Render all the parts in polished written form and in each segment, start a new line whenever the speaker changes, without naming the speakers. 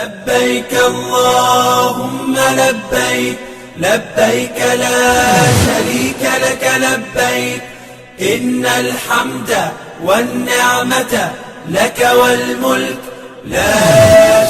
لبيك اللهم لبيك لبيك لا شريك لك لبيك إن الحمد والنعمة لك والملك لا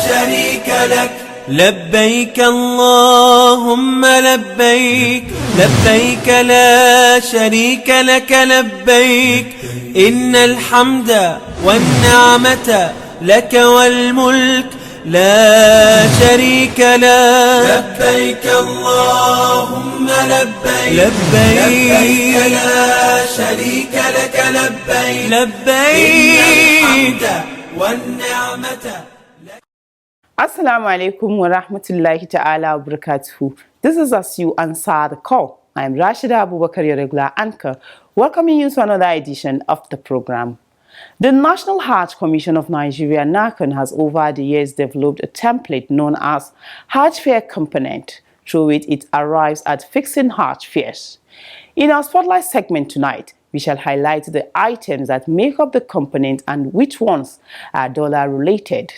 شريك لك لبيك اللهم لبيك لبيك لا شريك لك لبيك إن الحمد والنعمة لك والملك لا شريك لك لبيك اللهم لبيك لبيك لا شريك لك لبيك لبيك والنعمة.
Assalamu alaikum wa rahmatullahi ta'ala wa barakatuhu. This is As You Answer the Call. I am Rashida Abubakar, your regular anchor, welcoming you to another edition of the program. The National HAJJ Commission of Nigeria, NAHCON, has over the years developed a template known as HAJJ Fare Component, through which it arrives at fixing HAJJ fares. In our Spotlight segment tonight, we shall highlight the items that make up the component and which ones are dollar-related.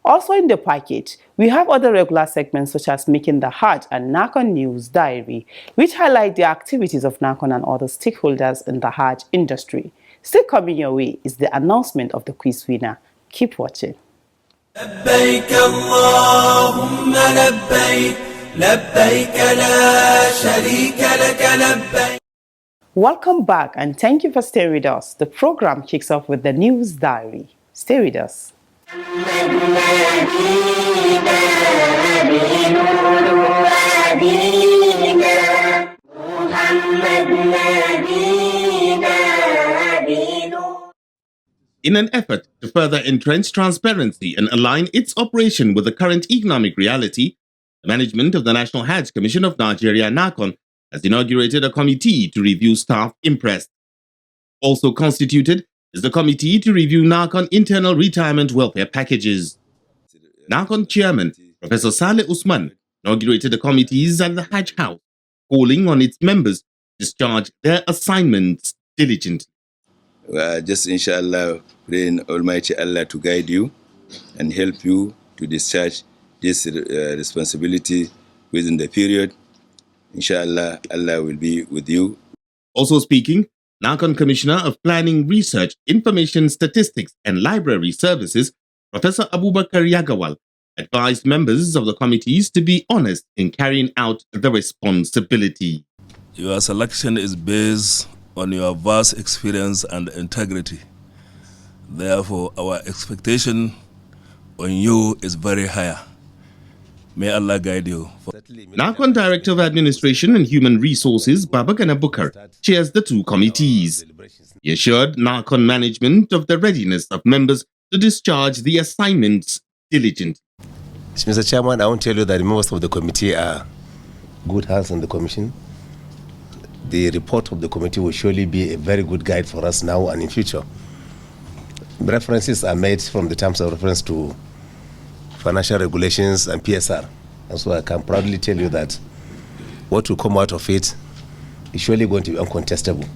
Also in the package, we have other regular segments such as Making the Hajj and NAHCON News Diary, which highlight the activities of NAHCON and other stakeholders in the Hajj industry. Still coming your way is the announcement of the quiz winner. Keep watching.
لبيك اللهم لبيك لبيك لا شريك لك لبيك.
Welcome back and thank you for staying with us. The program kicks off with the News Diary. Stay with us.
In an effort to further entrench transparency and align its operation with the current economic reality, the management of the National HAJJ Commission of Nigeria, NAHCON, has inaugurated a committee to review staff imprest. Also constituted is the committee to review NAHCON internal retirement welfare packages. NAHCON chairman, Professor Saleh Usman, inaugurated the committees at the Hajj House, calling on its members to discharge their assignments diligently.
Just inshallah, praying Almighty Allah to guide you and help you to discharge this responsibility within the period. Inshallah, Allah will be with you.
Also speaking, NAHCON Commissioner of Planning, Research, Information Statistics and Library Services, Professor Abubakar Yagawal, advised members of the committees to be honest in carrying out the responsibility.
Your selection is based on your vast experience and integrity. Therefore, our expectation on you is very high. May Allah guide you.
NAHCON Director of Administration and Human Resources, Babagana Bukar, chairs the two committees. He assured NAHCON management of the readiness of members to discharge the assignments diligently.
Mr. Chairman, I want to tell you that the members of the committee are good hands on the commission. The report of the committee will surely be a very good guide for us now and in future. References are made from the terms of reference to financial regulations and PSR. And so I can proudly tell you that what will come out of it is surely going to be uncontestable.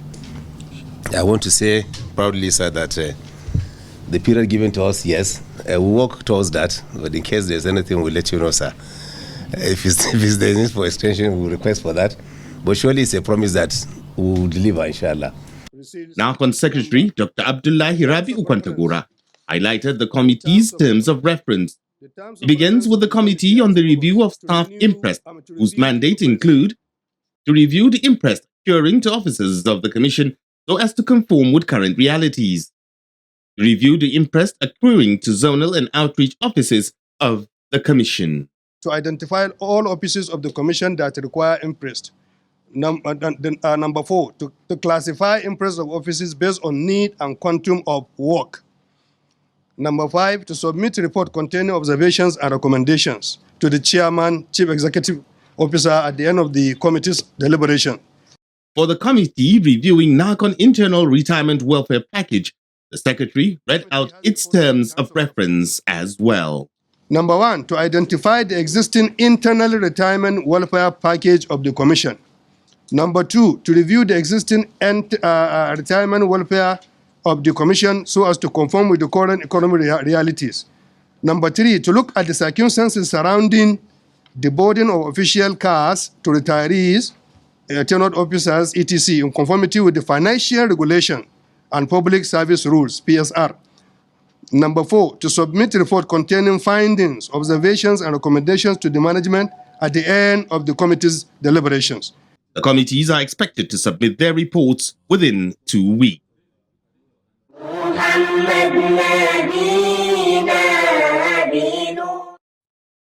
I want to say proudly, sir, that the period given to us, yes, we'll work towards that, but in case there's anything, we'll let you know, sir. If it's the need for extension, we'll request for that. But surely it's a promise that we'll deliver, inshallah.
NAHCON Secretary Dr. Abdullahi Rabi Ukwantagora highlighted the committee's terms of reference. It begins with the Committee on the Review of Staff Imprest, whose mandate include to review the imprest accruing to officers of the Commission so as to conform with current realities, to review the imprest accruing to zonal and outreach offices of the Commission,
to identify all offices of the Commission that require imprest. Number 4, to classify imprest of offices based on need and quantum of work. Number 5, to submit a report containing observations and recommendations to the chairman, chief executive officer at the end of the committee's deliberation.
For the committee reviewing NAHCON internal retirement welfare package, the secretary read out its terms of reference as well.
Number 1, to identify the existing internal retirement welfare package of the Commission. Number 2, to review the existing retirement welfare of the Commission so as to conform with the current economic realities. Number 3, to look at the circumstances surrounding the boarding of official cars to retirees, tenured officers, etc., in conformity with the Financial Regulation and Public Service Rules, PSR. Number 4, to submit a report containing findings, observations, and recommendations to the management at the end of the committee's deliberations.
The committees are expected to submit their reports within 2 weeks.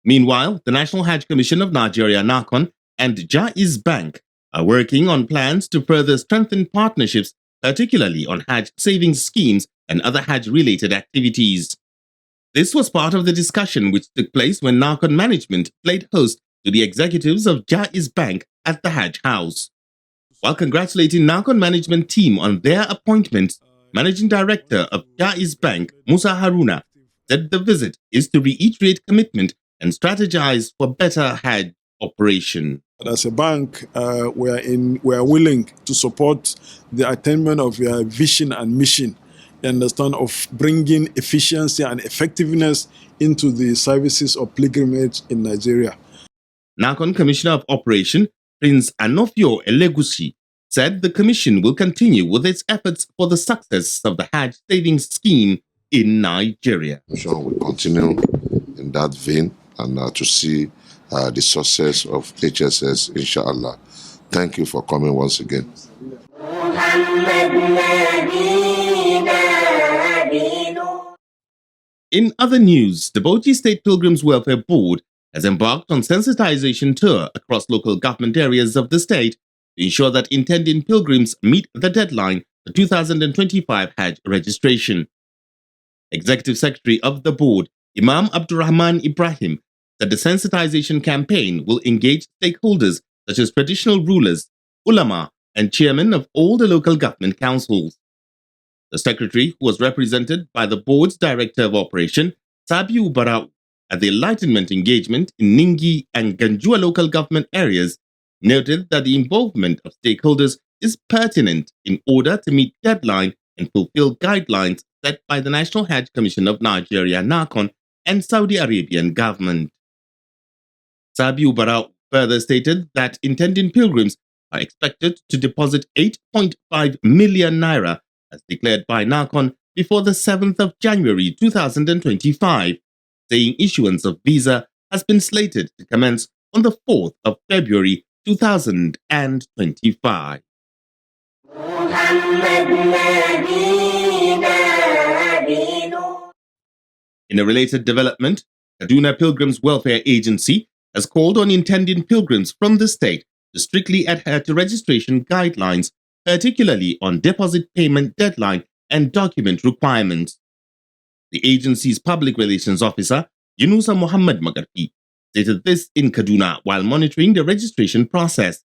Meanwhile, the National Hajj Commission of Nigeria, NAHCON, and HAJJ Bank are working on plans to further strengthen partnerships, particularly on Hajj savings schemes and other Hajj-related activities. This was part of the discussion which took place when NAHCON management played host to the executives of HAJJ Bank at the Hajj House. While congratulating NAHCON management team on their appointments, Managing Director of HAJJ Bank, Musa Haruna, said the visit is to reiterate commitment and strategize for better Hajj operation.
As a bank, we are willing to support the attainment of your vision and mission, you understand, of bringing efficiency and effectiveness into the services of pilgrimage in Nigeria.
NAHCON Commissioner of Operation, Prince Anofio Elegushi, said the commission will continue with its efforts for the success of the Hajj savings scheme in Nigeria.
The commission will continue in that vein and to see the success of HSS, inshallah. Thank you for coming once again.
In other news, the Bauchi State Pilgrims Welfare Board has embarked on sensitization tour across local government areas of the state to ensure that intending pilgrims meet the deadline for 2025 Hajj registration. Executive Secretary of the board, Imam Abdurrahman Ibrahim, said the sensitization campaign will engage stakeholders such as traditional rulers, ulama, and chairmen of all the local government councils. The secretary, who was represented by the board's director of operation, Sabiu Barau, at the enlightenment engagement in Ningi and Ganjua local government areas, noted that the involvement of stakeholders is pertinent in order to meet deadline and fulfill guidelines set by the National Hajj Commission of Nigeria, NAHCON, and Saudi Arabian government. Sabiu Barau further stated that intending pilgrims are expected to deposit 8.5 million naira as declared by NAHCON before the 7th of January 2025, saying issuance of visa has been slated to commence on the 4th of February 2025. In a related development, Kaduna Pilgrims Welfare Agency has called on intending pilgrims from the state to strictly adhere to registration guidelines, particularly on deposit payment deadline and document requirements. The agency's public relations officer, Yunusa Muhammad Magarfi, stated this in Kaduna while monitoring the registration process,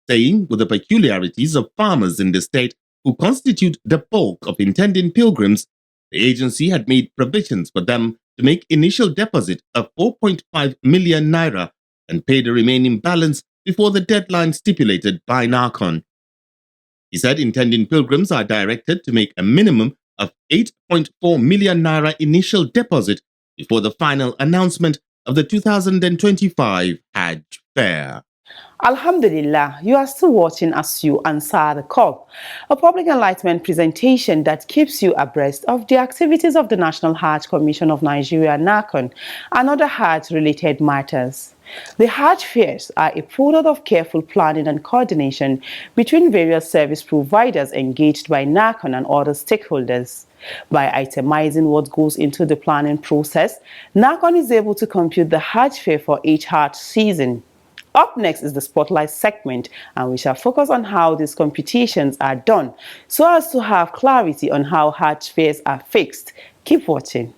saying with the peculiarities of farmers in the state who constitute the bulk of intending pilgrims, the agency had made provisions for them to make initial deposit of 4.5 million naira and pay the remaining balance before the deadline stipulated by NAHCON. He said intending pilgrims are directed to make a minimum of 8.4 million naira initial deposit before the final announcement of the 2025 Hajj Fair.
Alhamdulillah, you are still watching As You Answer the Call, a public enlightenment presentation that keeps you abreast of the activities of the National Hajj Commission of Nigeria, NAHCON, and other Hajj-related matters. The Hajj fairs are a product of careful planning and coordination between various service providers engaged by NAHCON and other stakeholders. By itemizing what goes into the planning process, NAHCON is able to compute the Hajj fair for each Hajj season. Up next is the Spotlight segment, and we shall focus on how these computations are done so as to have clarity on how Hajj fares are fixed. Keep watching.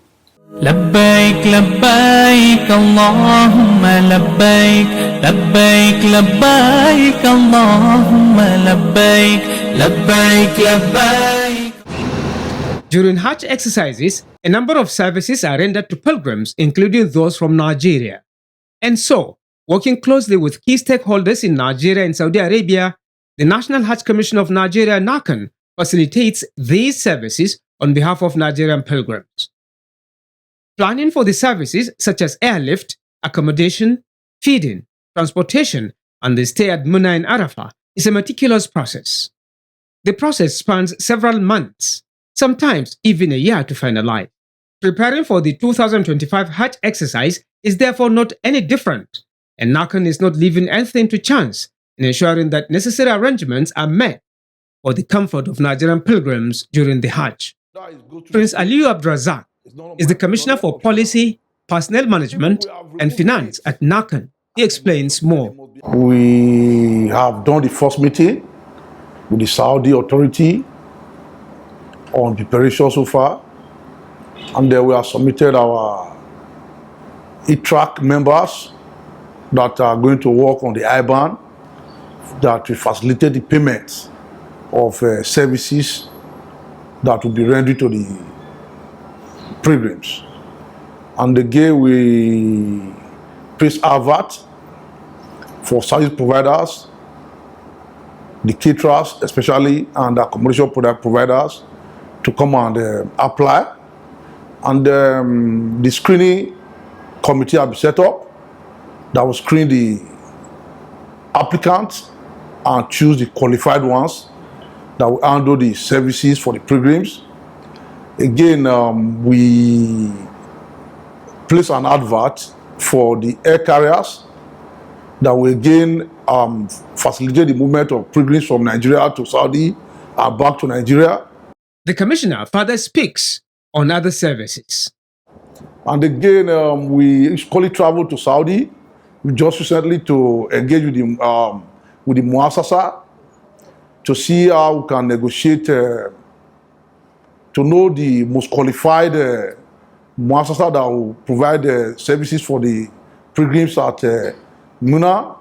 لبيك لبيك اللهم لبيك لبيك لبيك اللهم لبيك لبيك لبيك.
During Hajj exercises, a number of services are rendered to pilgrims, including those from Nigeria. And so, working closely with key stakeholders in Nigeria and Saudi Arabia, the National Hajj Commission of Nigeria, NAHCON, facilitates these services on behalf of Nigerian pilgrims. Planning for the services such as airlift, accommodation, feeding, transportation, and the stay at Muna in Arafah is a meticulous process. The process spans several months, sometimes even a year to finalize. Preparing for the 2025 Hajj exercise is therefore not any different, and NAHCON is not leaving anything to chance in ensuring that necessary arrangements are met for the comfort of Nigerian pilgrims during the Hajj. Prince Aliyu Abdrazak is the Commissioner for Policy, Personnel Management and Finance at NAHCON. He explains more.
We have done the first meeting with the Saudi authority on preparation so far, and then we have submitted our e-track members that are going to work on the IBAN that will facilitate the payment of services that will be rendered to the pilgrims. And again, we place AVAT for service providers, the caterers especially, and the accommodation product providers to come and apply. And the screening committee will be set up that will screen the applicants and choose the qualified ones that will handle the services for the pilgrims. Again, we place an advert for the air carriers that will again facilitate the movement of pilgrims from Nigeria to Saudi and back to Nigeria.
The Commissioner further speaks on other services.
And again, we equally travel to Saudi. We just recently to engage with the Muassasa to see how we can negotiate to know the most qualified Muassasa that will provide services for the pilgrims at Muna.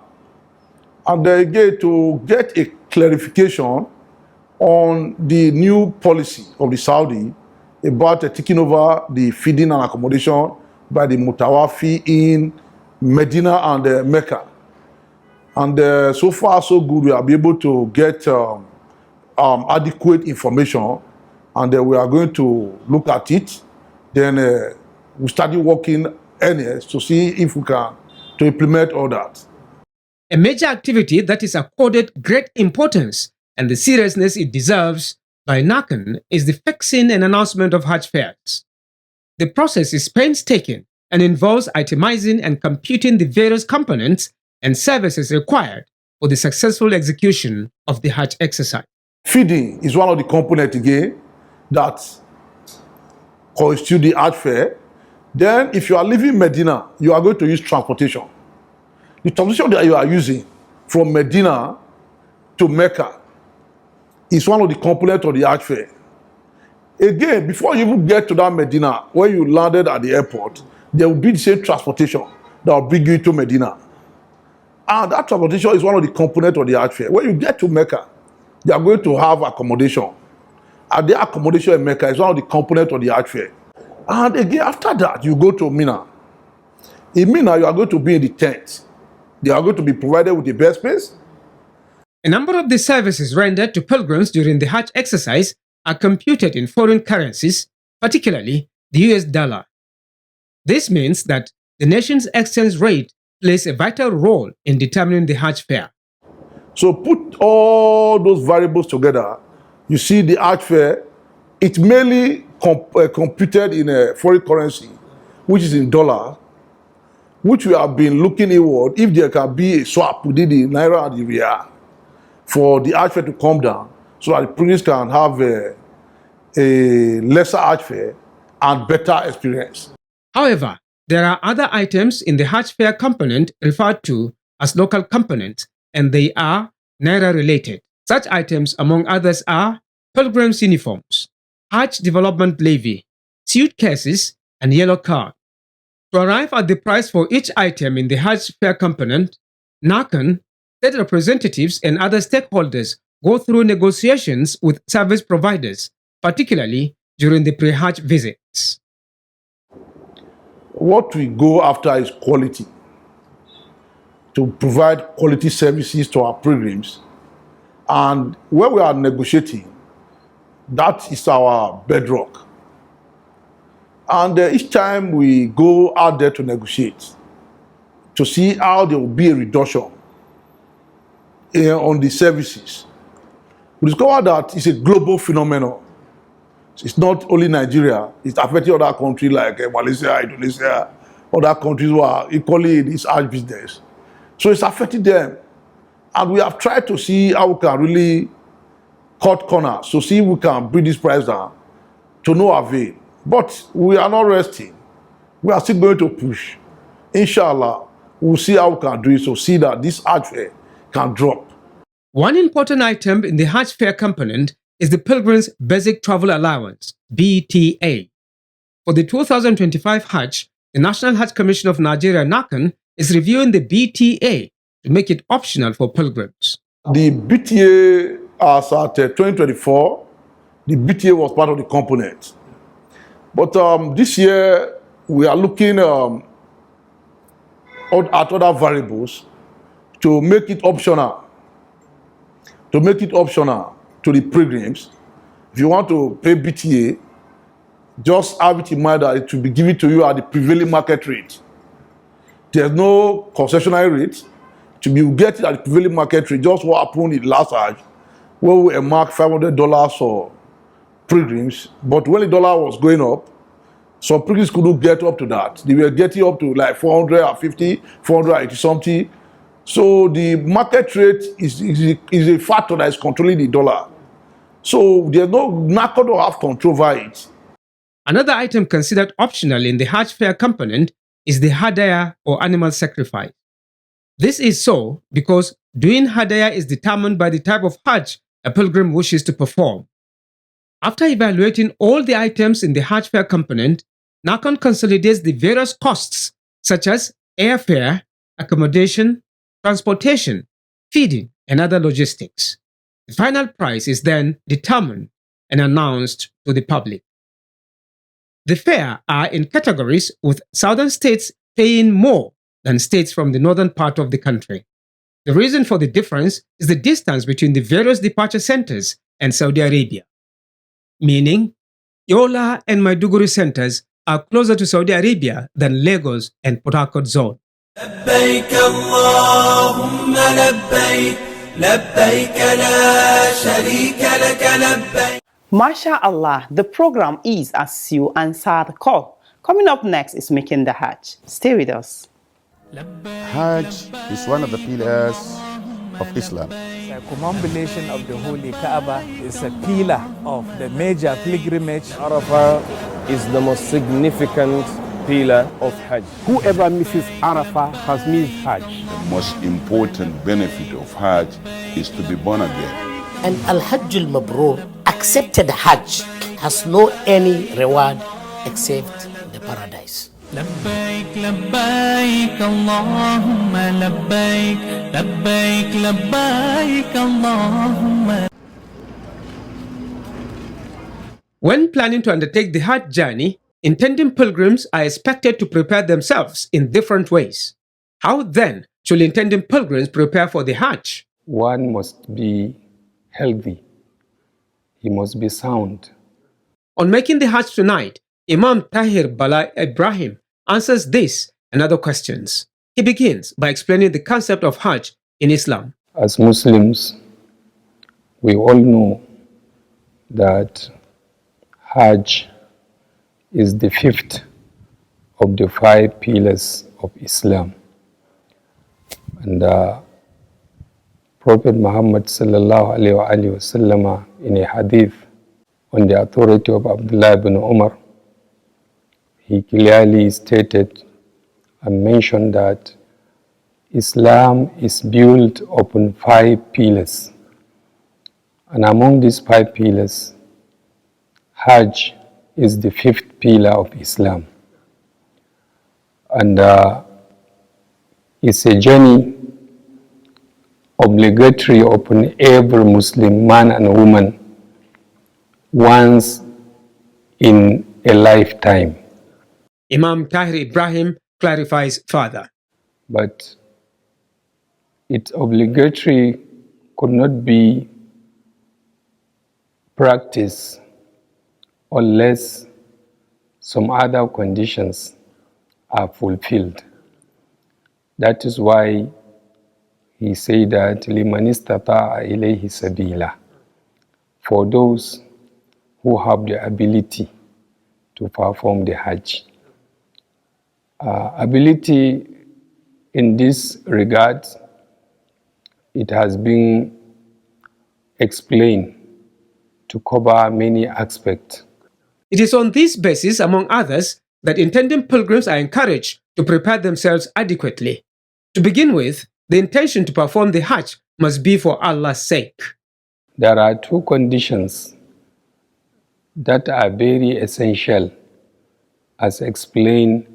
And again, to get a clarification on the new policy of the Saudi about taking over the feeding and accommodation by the Mutawafi in Medina and Mecca. And so far, so good, we are able to get adequate information, and we are going to look at it. Then we started working to see if we can to implement all that.
A major activity that is accorded great importance and the seriousness it deserves by NAHCON is the fixing and announcement of Hajj fares. The process is painstaking and involves itemizing and computing the various components and services required for the successful execution of the Hajj exercise.
Feeding is one of the components again that constitute the Hajj fare. Then if you are leaving Medina, you are going to use transportation. The transportation that you are using from Medina to Mecca is one of the components of the Hajj fare. Again, before you even get to that Medina, when you landed at the airport, there will be the same transportation that will bring you to Medina. And that transportation is one of the components of the Hajj fare. When you get to Mecca, you are going to have accommodation. And the accommodation in Mecca is one of the components of the Hajj fare. And again, after that, you go to Mina. In Mina, you are going to be in the tent. They are going to be provided with the bed space.
A number of the services rendered to pilgrims during the Hajj exercise are computed in foreign currencies, particularly the US dollar. This means that the nation's exchange rate plays a vital role in determining the Hajj fare.
So put all those variables together, you see the Hajj fare, it's mainly computed in a foreign currency, which is in dollar, which we have been looking inward if there can be a swap within the Naira and the Riyal for the Hajj fare to come down so that the pilgrims can have a lesser Hajj fare and better experience.
However, there are other items in the Hajj fare component referred to as local components, and they are Naira related. Such items, among others, are pilgrims' uniforms, Hajj development levy, suitcases, and yellow card. To arrive at the price for each item in the Hajj fare component, NAHCON, state representatives, and other stakeholders go through negotiations with service providers, particularly during the pre-Hajj visits.
What we go after is quality, to provide quality services to our pilgrims. And when we are negotiating, that is our bedrock. And each time we go out there to negotiate, to see how there will be a reduction on the services, we discover that it's a global phenomenon. It's not only Nigeria, it's affecting other countries like Malaysia, Indonesia, other countries who are equally in this Hajj business. So it's affecting them. And we have tried to see how we can really cut corners, to see if we can bring this price down to no avail. But we are not resting. We are still going to push. Inshallah, we'll see how we can do it, so see that this Hajj fare can drop.
One important item in the Hajj fare component is the Pilgrim's Basic Travel Allowance, BTA. For the 2025 Hajj, the National Hajj Commission of Nigeria, NAHCON, is reviewing the BTA to make it optional for pilgrims.
The BTA, as at 2024, the BTA was part of the component. But this year, we are looking at other variables to make it optional. To make it optional to the pilgrims. If you want to pay BTA, just have it in mind that it will be given to you at the prevailing market rate. There's no concessionary rate. You get it at the prevailing market rate, just what happened in last Hajj, where we marked $500 for pilgrims. But when the dollar was going up, some pilgrims couldn't get up to that. They were getting up to like 450, 480 something. So the market rate is a factor that is controlling the dollar. So there's no NAHCON to have control over it.
Another item considered optional in the Hajj fare component is the hadaya or animal sacrifice. This is so because doing hadaya is determined by the type of Hajj a pilgrim wishes to perform. After evaluating all the items in the Hajj fare component, NAHCON consolidates the various costs such as airfare, accommodation, transportation, feeding, and other logistics. The final price is then determined and announced to the public. The fare are in categories, with southern states paying more than states from the northern part of the country. The reason for the difference is the distance between the various departure centers and Saudi Arabia, meaning Yola and Maiduguri centers are closer to Saudi Arabia than Lagos and Port Harcourt zone.
لبيك اللهم لبيك لبيك لا شريك لك لبيك.
MashaAllah, the program is as you answer the call. Coming up next is Making the Hajj. Stay with us.
Hajj is one of the pillars of Islam.
The combination of the Holy Kaaba is a pillar of the major pilgrimage.
Arafah is the most significant pillar of Hajj.
Whoever misses Arafah has missed Hajj.
The most important benefit of Hajj is to be born again.
And Al-Hajj al-Mabrur, accepted Hajj, has no any reward except the paradise.
لبيك لبيك اللهم لبيك لبيك لبيك اللهم.
When planning to undertake the Hajj journey, intending pilgrims are expected to prepare themselves in different ways. How then should intending pilgrims prepare for the Hajj?
One must be healthy. He must be sound.
On Making the Hajj tonight, Imam Tahir Bala Ibrahim answers this and other questions. He begins by explaining the concept of Hajj in Islam.
As Muslims, we all know that Hajj is the fifth of the 5 pillars of Islam. And Prophet Muhammad sallallahu alaihi wasallam in a hadith on the authority of Abdullah ibn Umar, he clearly stated and mentioned that Islam is built upon 5 pillars. And among these 5 pillars, Hajj is the 5th pillar of Islam. And it's a journey obligatory upon every Muslim man and woman once in a lifetime.
Imam Tahir Ibrahim clarifies further.
But it's obligatory could not be practiced unless some other conditions are fulfilled. That is why he said that liman istata'a ilayhi sabila, for those who have the ability to perform the Hajj. Ability in this regard, it has been explained to cover many aspects.
It is on this basis, among others, that intending pilgrims are encouraged to prepare themselves adequately. To begin with, the intention to perform the Hajj must be for Allah's sake.
There are two conditions that are very essential, as explained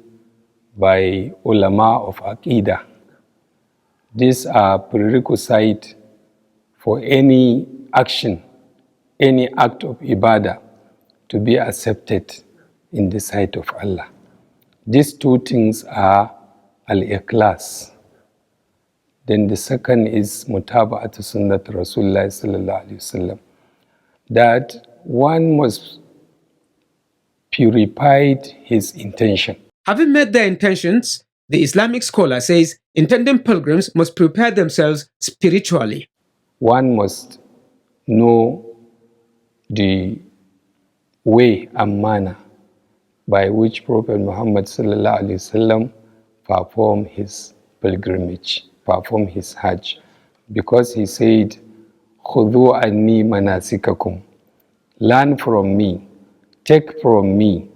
by ulama of Aqidah. These are prerequisites for any action, any act of ibadah to be accepted in the sight of Allah. These two things are al-ikhlas. Then the second is mutaba'atu sunnat Rasulullah sallallahu alaihi wasallam, that one must purify his intention.
Having made their intentions, the Islamic scholar says intending pilgrims must prepare themselves spiritually.
One must know the way and manner by which Prophet Muhammad sallallahu alaihi wasallam performed his pilgrimage, performed his Hajj, because he said, "Khudhu anni manasikakum," learn from me, take from me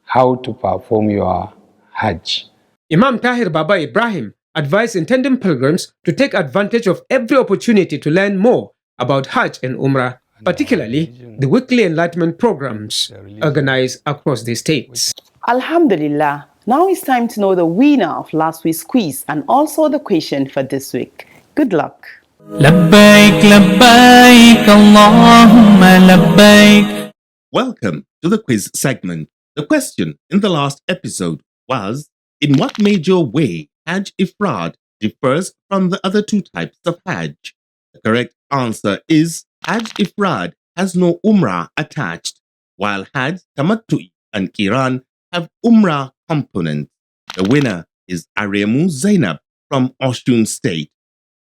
how to perform your Hajj.
Imam Tahir Baba Ibrahim advised intending pilgrims to take advantage of every opportunity to learn more about Hajj and Umrah, particularly the weekly enlightenment programs organized across the states.
Alhamdulillah. Now it's time to know the winner of last week's quiz and also the question for this week. Good luck.
لبيك لبيك اللهم لبيك.
Welcome to the quiz segment. The question in the last episode was, in what major way Hajj Ifrad differs from the other two types of Hajj? The correct answer is Hajj Ifrad has no Umrah attached, while Hajj Tamattu'i and Qiran have Umrah components. The winner is Aremu Zainab from Osun State.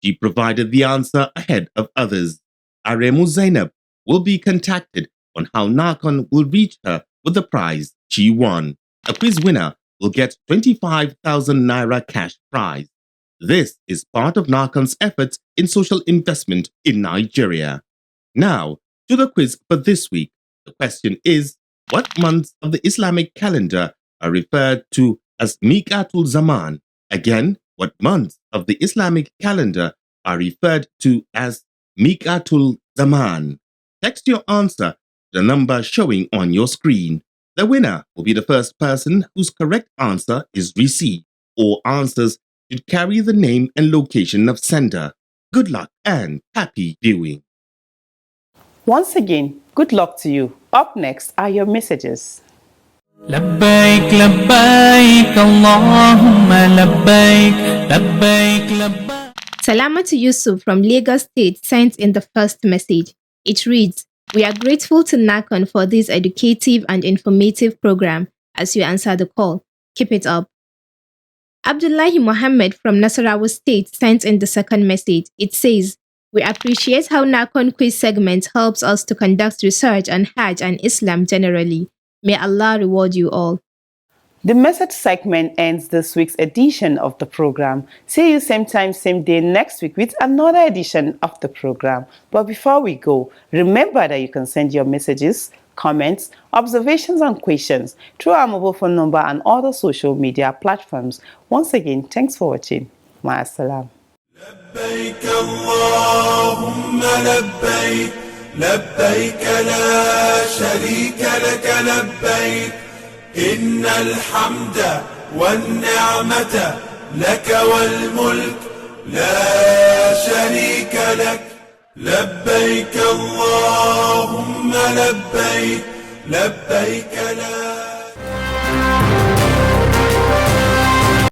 She provided the answer ahead of others. Aremu Zainab will be contacted on how NAHCON will reach her with the prize she won. A quiz winner will get 25,000 Naira cash prize. This is part of NAHCON's efforts in social investment in Nigeria. Now, to the quiz for this week. The question is, what months of the Islamic calendar are referred to as Miqatul Zaman? Again, what months of the Islamic calendar are referred to as Miqatul Zaman? Text your answer to the number showing on your screen. The winner will be the first person whose correct answer is received. All answers should carry the name and location of sender. Good luck and happy viewing.
Once again, good luck to you. Up next are your messages.
لبيك لبيك اللهم لبيك لبيك لبيك.
Salamatu Yusuf from Lagos State sent in the first message. It reads, "We are grateful to NAHCON for this educative and informative program as you answer the call. Keep it up." Abdullahi Mohammed from Nasarawa State sent in the second message. It says, "We appreciate how NAHCON quiz segment helps us to conduct research on Hajj and Islam generally. May Allah reward you all."
The message segment ends this week's edition of the program. See you same time, same day next week with another edition of the program. But before we go, remember that you can send your messages, comments, observations and questions through our mobile phone number and other social media platforms. Once again, thanks for watching. Ma'assalam.
لبيك اللهم لبيك لبيك لا شريك لك لبيك إن الحمد والنعمة لك والملك لا شريك لك لبيك اللهم لبيك لبيك لا